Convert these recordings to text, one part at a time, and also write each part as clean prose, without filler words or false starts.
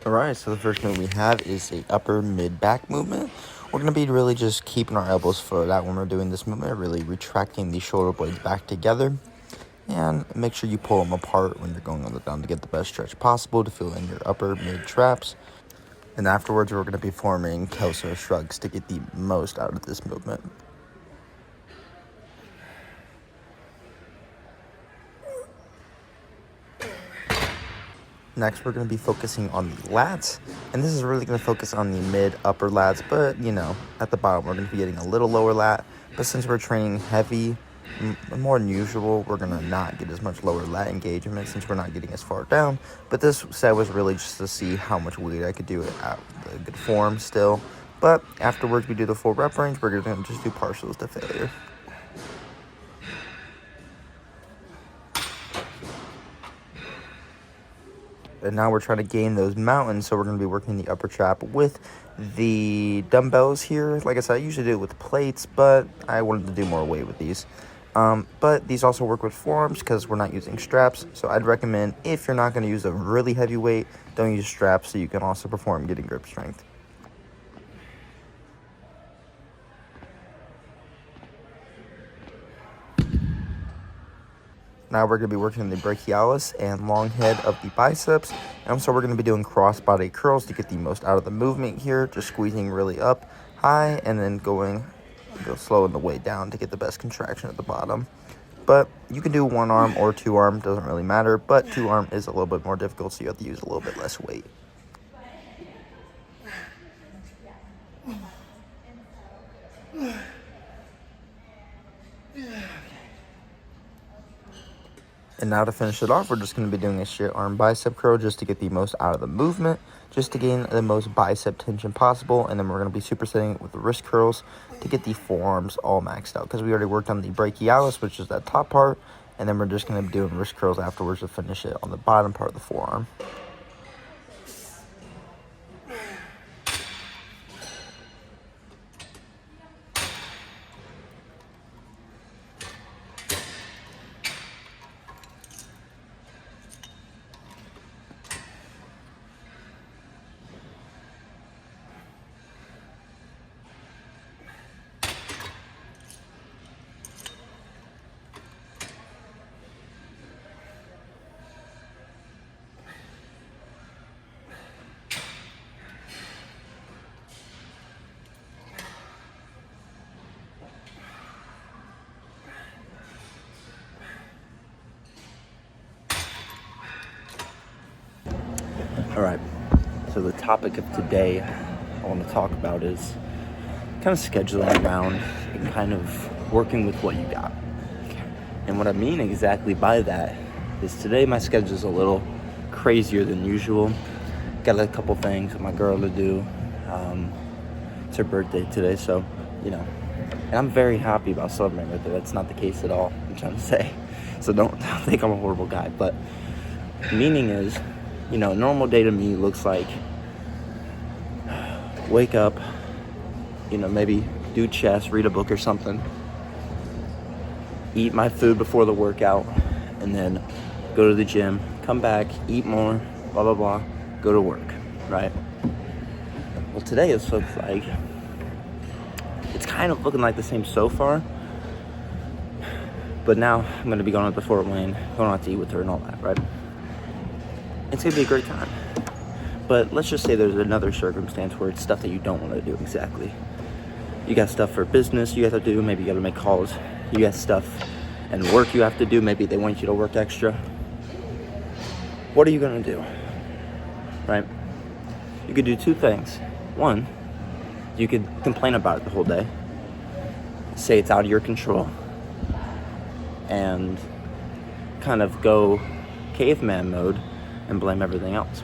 Alright, so the first move we have is a upper mid-back movement. We're going to be really just keeping our elbows furrowed out when we're doing this movement, really retracting the shoulder blades back together. And make sure you pull them apart when you're going on the down to get the best stretch possible to feel in your upper mid traps. And afterwards, we're going to be forming Kelso shrugs to get the most out of this movement. Next, we're going to be focusing on the lats, and this is really going to focus on the mid-upper lats, but, at the bottom, we're going to be getting a little lower lat, but since we're training heavy, more than usual, we're going to not get as much lower lat engagement since we're not getting as far down, but this set was really just to see how much weight I could do at the good form still, but afterwards we do the full rep range, we're going to just do partials to failure. And now we're trying to gain those mountains, so we're going to be working the upper trap with the dumbbells here. Like I said, I usually do it with plates, but I wanted to do more weight with these. But these also work with forearms because we're not using straps. So I'd recommend, if you're not going to use a really heavy weight, don't use straps so you can also perform getting grip strength. Now we're going to be working the brachialis and long head of the biceps. And so we're going to be doing cross-body curls to get the most out of the movement here. Just squeezing really up high and then go slow in the way down to get the best contraction at the bottom. But you can do one arm or two arm, doesn't really matter. But two arm is a little bit more difficult, so you have to use a little bit less weight. And now to finish it off, we're just going to be doing a straight arm bicep curl just to get the most out of the movement, just to gain the most bicep tension possible. And then we're going to be supersetting it with the wrist curls to get the forearms all maxed out, because we already worked on the brachialis, which is that top part. And then we're just going to be doing wrist curls afterwards to finish it on the bottom part of the forearm. All right, so the topic of today I want to talk about is kind of scheduling around and kind of working with what you got. And what I mean exactly by that is today my schedule is a little crazier than usual. Got a couple things with my girl to do. It's her birthday today, so, and I'm very happy about celebrating with her. That's not the case at all, I'm trying to say. So don't think I'm a horrible guy, but meaning is, a normal day to me looks like wake up, maybe do chest, read a book or something, eat my food before the workout, and then go to the gym, come back, eat more, blah, blah, blah, go to work, right? Well, today it looks like, it's kind of looking like the same so far, but now I'm going to be going out to Fort Wayne, going out to eat with her and all that, right? It's going to be a great time. But let's just say there's another circumstance where it's stuff that you don't want to do exactly. You got stuff for business you have to do. Maybe you got to make calls. You got stuff and work you have to do. Maybe they want you to work extra. What are you going to do? Right? You could do two things. One, you could complain about it the whole day. Say it's out of your control. And kind of go caveman mode and blame everything else.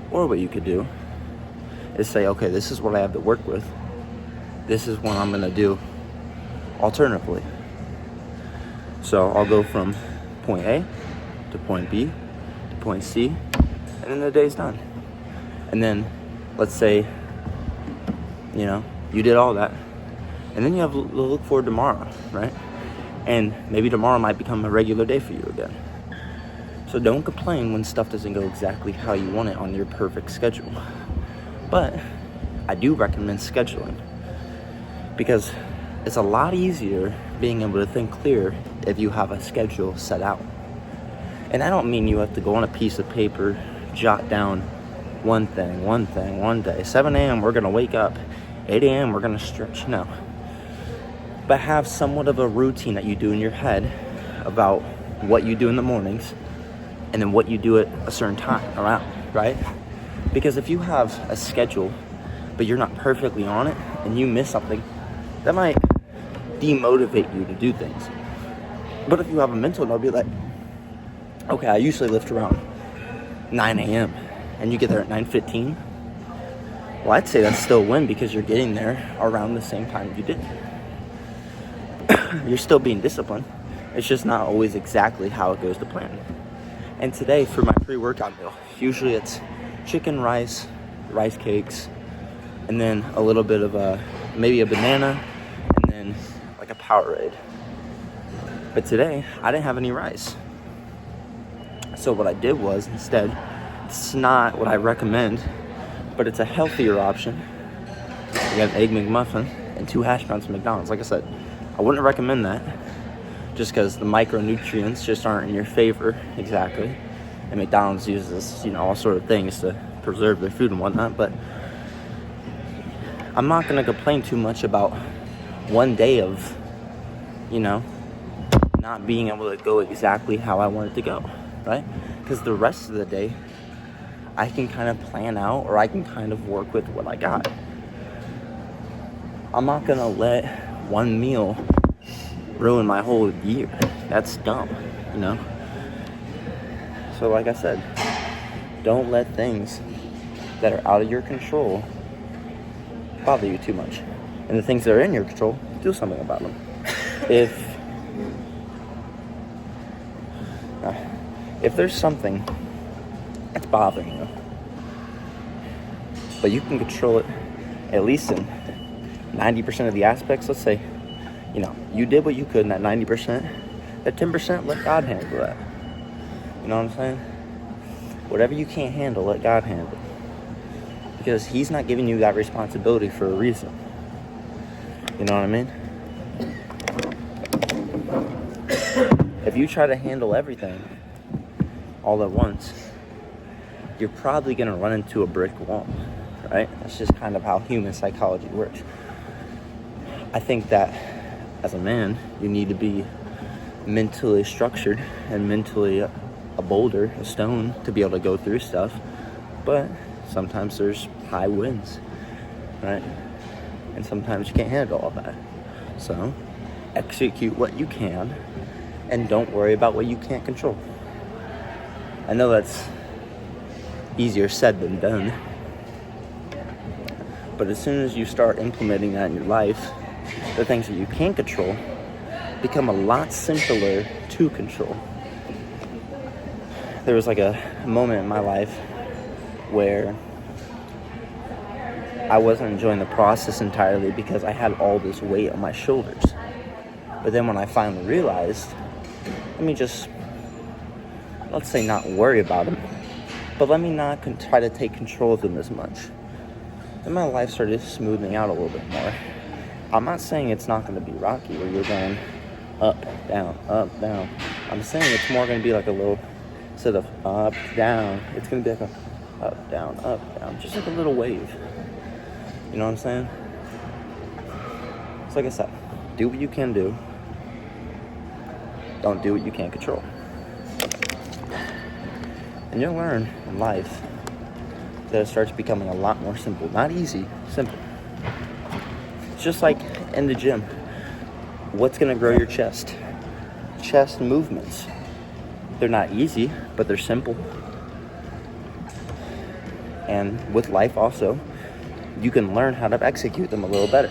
Or what you could do is say, okay, this is what I have to work with. This is what I'm going to do alternatively. So I'll go from point A to point B to point C, and then the day's done. And then let's say, you did all that, and then you have to look forward to tomorrow, right? And maybe tomorrow might become a regular day for you again. So don't complain when stuff doesn't go exactly how you want it on your perfect schedule. But I do recommend scheduling, because it's a lot easier being able to think clear if you have a schedule set out. And I don't mean you have to go on a piece of paper, jot down one thing, one day. 7 a.m. we're going to wake up. 8 a.m. we're going to stretch. No. But have somewhat of a routine that you do in your head about what you do in the mornings and then what you do at a certain time around, right? Because if you have a schedule but you're not perfectly on it and you miss something, that might demotivate you to do things. But if you have a mental note, be like, okay, I usually lift around 9 a.m. and you get there at 9:15. Well, I'd say that's still a win, because you're getting there around the same time you did. You're still being disciplined. It's just not always exactly how it goes to plan. And today, for my pre-workout meal, usually it's chicken, rice cakes, and then a little bit of maybe a banana, and then like a Powerade. But today, I didn't have any rice. So what I did was, instead, it's not what I recommend, but it's a healthier option. You got an Egg McMuffin and 2 hash browns from McDonald's. Like I said, I wouldn't recommend that, just because the micronutrients just aren't in your favor exactly. And McDonald's uses, all sort of things to preserve their food and whatnot. But I'm not going to complain too much about one day of, not being able to go exactly how I want it to go, right? Because the rest of the day, I can kind of plan out, or I can kind of work with what I got. I'm not going to let one meal ruin my whole year. That's dumb, So like I said, don't let things that are out of your control bother you too much. And the things that are in your control, do something about them. If there's something that's bothering you, but you can control it at least in 90% of the aspects, let's say, you did what you could in that 90%, that 10%, let God handle that. You know what I'm saying? Whatever you can't handle, let God handle. Because He's not giving you that responsibility for a reason. You know what I mean? If you try to handle everything all at once, you're probably going to run into a brick wall, right? That's just kind of how human psychology works. I think that as a man, you need to be mentally structured and mentally a boulder, a stone, to be able to go through stuff. But sometimes there's high winds, right? And sometimes you can't handle all that. So execute what you can and don't worry about what you can't control. I know that's easier said than done, but as soon as you start implementing that in your life, the things that you can't control become a lot simpler to control. There was like a moment in my life where I wasn't enjoying the process entirely because I had all this weight on my shoulders. But then when I finally realized, let me just, let's say, not worry about them, but let me not try to take control of them as much, then my life started smoothing out a little bit more. I'm not saying it's not going to be rocky where you're going up, down, up, down. I'm saying it's more going to be like a little, instead of up, down, it's going to be like a up, down, just like a little wave. You know what I'm saying? It's like I said, do what you can do. Don't do what you can't control. And you'll learn in life that it starts becoming a lot more simple. Not easy, simple. It's just like in the gym. What's going to grow your chest? Chest movements. They're not easy, but they're simple. And with life also, you can learn how to execute them a little better.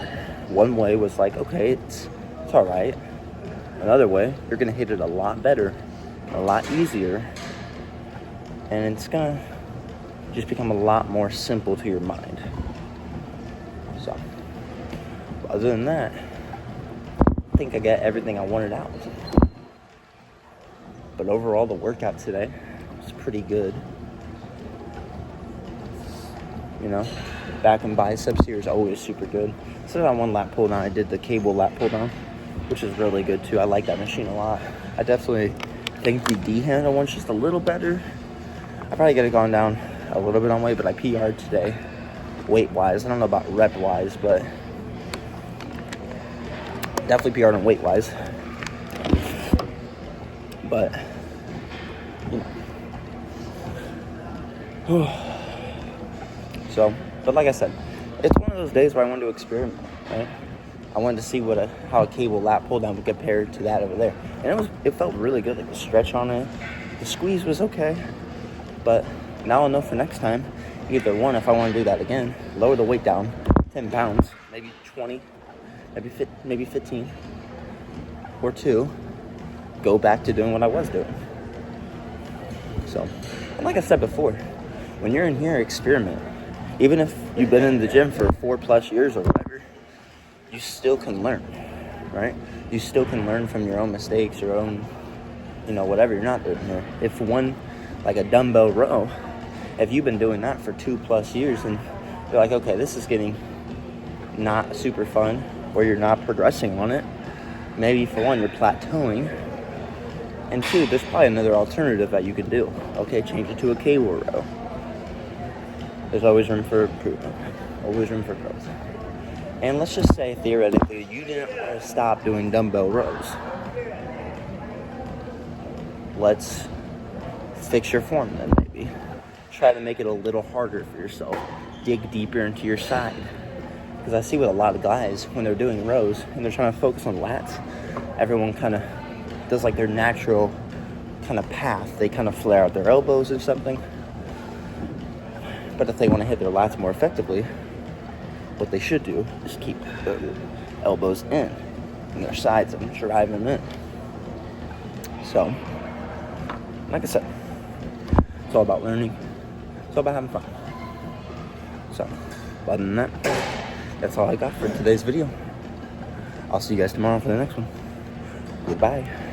One way was like, okay, it's all right. Another way, you're going to hit it a lot better, a lot easier, and it's going to just become a lot more simple to your mind. So, other than that, I think I got everything I wanted out. But overall, the workout today, pretty good. You know, back and biceps here is always super good. Instead of on one lat pull down, I did the cable lat pull down, which is really good too. I like that machine a lot. I definitely think the D handle one's just a little better. I probably could have gone down a little bit on weight, but I PR'd today, weight wise. I don't know about rep wise, but definitely PR'd on weight wise. But you know. So, but like I said, it's one of those days where I wanted to experiment, right? I wanted to see how a cable lat pull down would compare to that over there. And it felt really good, like the stretch on it. The squeeze was okay. But now I'll know for next time, either one, if I want to do that again, lower the weight down 10 pounds, maybe 20, maybe 15, or 2, go back to doing what I was doing. So, like I said before, when you're in here, experiment. Even if you've been in the gym for 4+ years or whatever, you still can learn, right? You still can learn from your own mistakes, your own, whatever you're not doing here. If one, like a dumbbell row, if you've been doing that for 2+ years and you're like, okay, this is getting not super fun, or you're not progressing on it, maybe for one, you're plateauing, and 2, there's probably another alternative that you could do. Okay, change it to a cable row. There's always room for improvement, always room for growth. And let's just say, theoretically, you didn't want to stop doing dumbbell rows. Let's fix your form then, maybe. Try to make it a little harder for yourself. Dig deeper into your side. Because I see with a lot of guys, when they're doing rows and they're trying to focus on lats, everyone kind of does like their natural kind of path. They kind of flare out their elbows or something. But if they want to hit their lats more effectively, what they should do is keep their elbows in and their sides and drive them in. So, like I said, it's all about learning. It's all about having fun. So, other than that, that's all I got for today's video. I'll see you guys tomorrow for the next one. Goodbye.